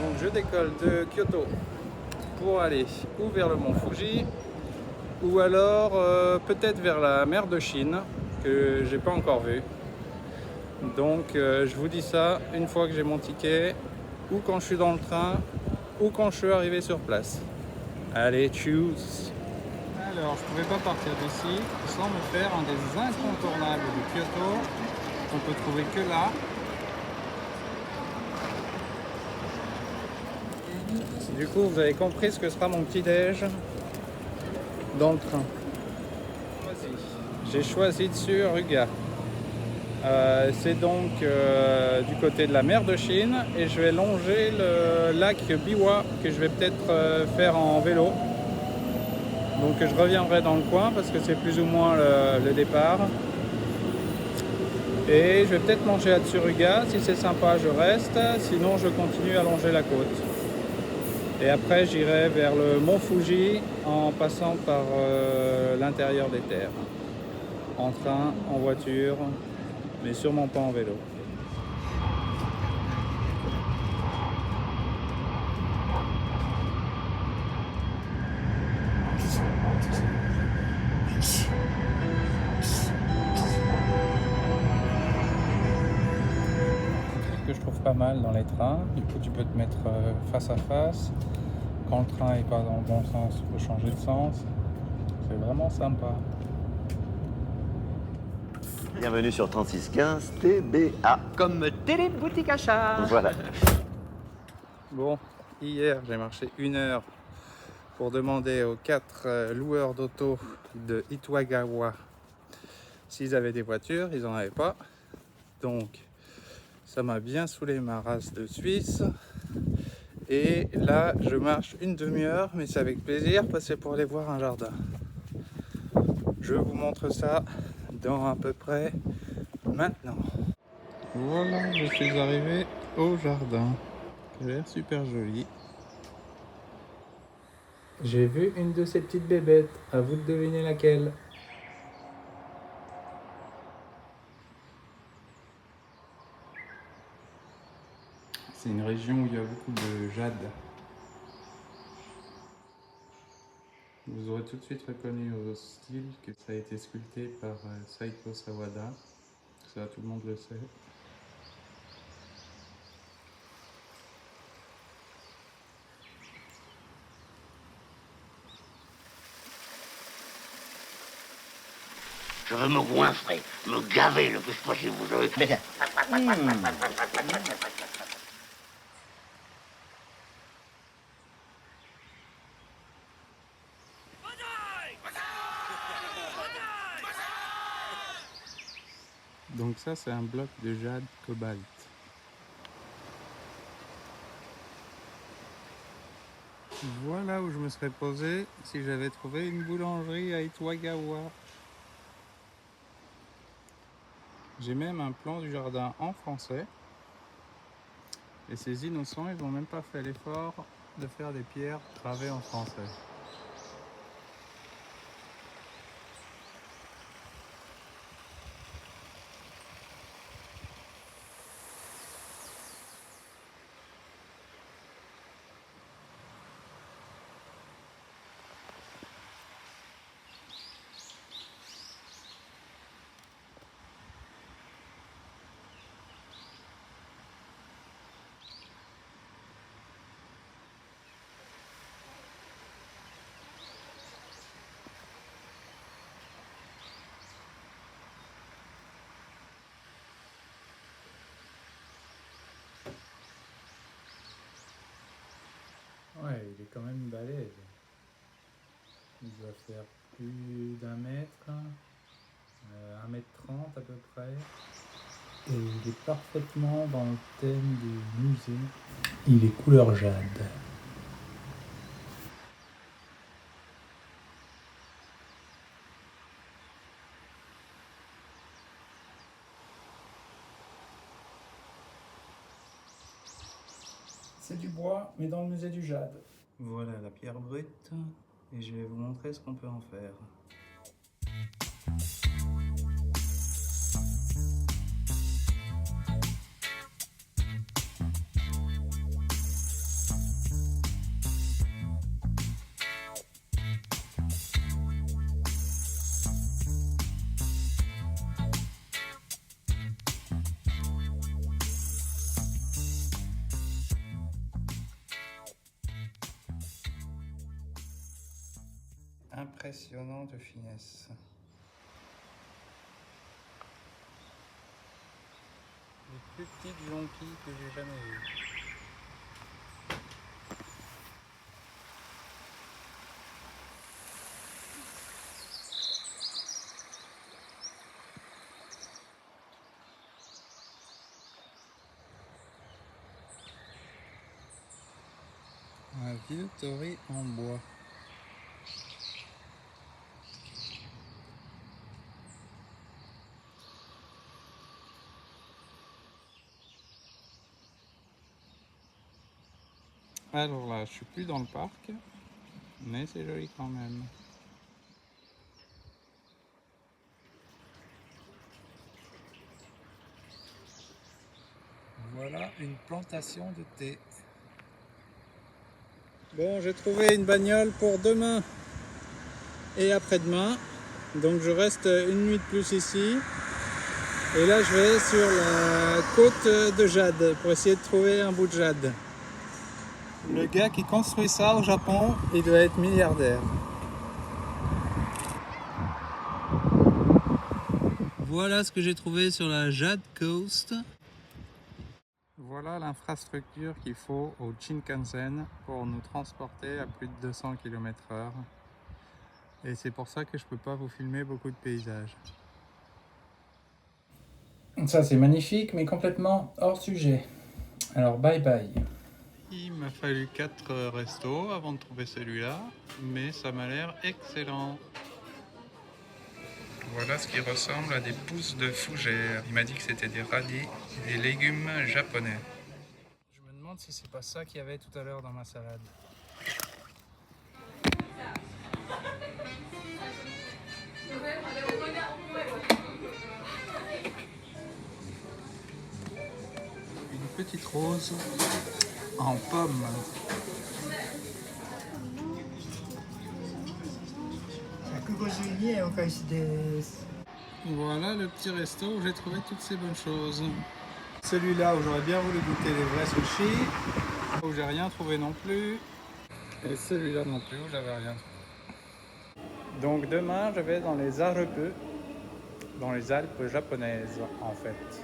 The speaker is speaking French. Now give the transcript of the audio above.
Donc je décolle de Kyoto pour aller ou vers le mont Fuji ou alors peut-être vers la mer de Chine que j'ai pas encore vue. Donc je vous dis ça une fois que j'ai mon ticket, ou quand je suis dans le train, ou quand je suis arrivé sur place. Allez, tchuss! Alors, je pouvais pas partir d'ici sans me faire un des incontournables de Kyoto qu'on peut trouver que là. Du coup, vous avez compris ce que sera mon petit-déj dans le train. J'ai choisi dessus Ruga. C'est donc du côté de la mer de Chine et je vais longer le lac Biwa que je vais peut-être faire en vélo. Donc je reviendrai dans le coin parce que c'est plus ou moins le départ. Et je vais peut-être manger à Tsuruga. Si c'est sympa, je reste. Sinon, je continue à longer la côte. Et après, j'irai vers le mont Fuji en passant par l'intérieur des terres. En train, en voiture, mais sûrement pas en vélo. Que je trouve pas mal dans les trains, du coup tu peux te mettre face à face. Quand le train est pas dans le bon sens, tu peux changer de sens. C'est vraiment sympa. Bienvenue sur 3615 TBA. Comme télé boutique achat. Voilà. Bon, hier j'ai marché 1 heure pour demander aux 4 loueurs d'auto de Itoagawa s'ils avaient des voitures. Ils n'en avaient pas. Donc ça m'a bien saoulé ma race de Suisse. Et là je marche une demi-heure, mais c'est avec plaisir parce que c'est pour aller voir un jardin. Je vous montre ça dans à peu près maintenant. Voilà, je suis arrivé au jardin. Il a l'air super joli. J'ai vu une de ces petites bébêtes. À vous de deviner laquelle. C'est une région où il y a beaucoup de jade. Vous aurez tout de suite reconnu au style que ça a été sculpté par Saiko Sawada. Ça, tout le monde le sait. Je veux me goinfrer, me gaver le plus possible. Donc ça, c'est un bloc de jade cobalt. Voilà où je me serais posé si j'avais trouvé une boulangerie à Itoagawa. J'ai même un plan du jardin en français. Et ces innocents, ils n'ont même pas fait l'effort de faire des pierres gravées en français. Ouais, il est quand même balèze. Il doit faire plus d'1 mètre, 1,30 m à peu près. Et il est parfaitement dans le thème du musée. Il est couleur jade. C'est du bois, mais dans le musée du jade. Voilà la pierre brute, et je vais vous montrer ce qu'on peut en faire. impressionnant de finesse. Les plus petites jonquilles que j'ai jamais vues. Un vieux torii en bois. Alors là, je suis plus dans le parc, mais c'est joli quand même. Voilà une plantation de thé. Bon, j'ai trouvé une bagnole pour demain et après-demain. Donc je reste une nuit de plus ici. Et là, je vais sur la côte de jade pour essayer de trouver un bout de jade. Le gars qui construit ça au Japon, il doit être milliardaire. Voilà ce que j'ai trouvé sur la Jade Coast. Voilà l'infrastructure qu'il faut au Shinkansen pour nous transporter à plus de 200 km/h. Et c'est pour ça que je peux pas vous filmer beaucoup de paysages. Ça c'est magnifique mais complètement hors sujet. Alors bye bye. Il m'a fallu 4 restos avant de trouver celui-là, mais ça m'a l'air excellent. Voilà ce qui ressemble à des pousses de fougères. Il m'a dit que c'était des radis, des légumes japonais. Je me demande si c'est pas ça qu'il y avait tout à l'heure dans ma salade. Une petite rose en pomme. Voilà le petit resto où j'ai trouvé toutes ces bonnes choses. Celui-là où j'aurais bien voulu goûter les vrais sushis, où j'ai rien trouvé non plus. Et celui-là non plus où j'avais rien trouvé. Donc demain je vais dans les Alpes, dans les Alpes japonaises en fait.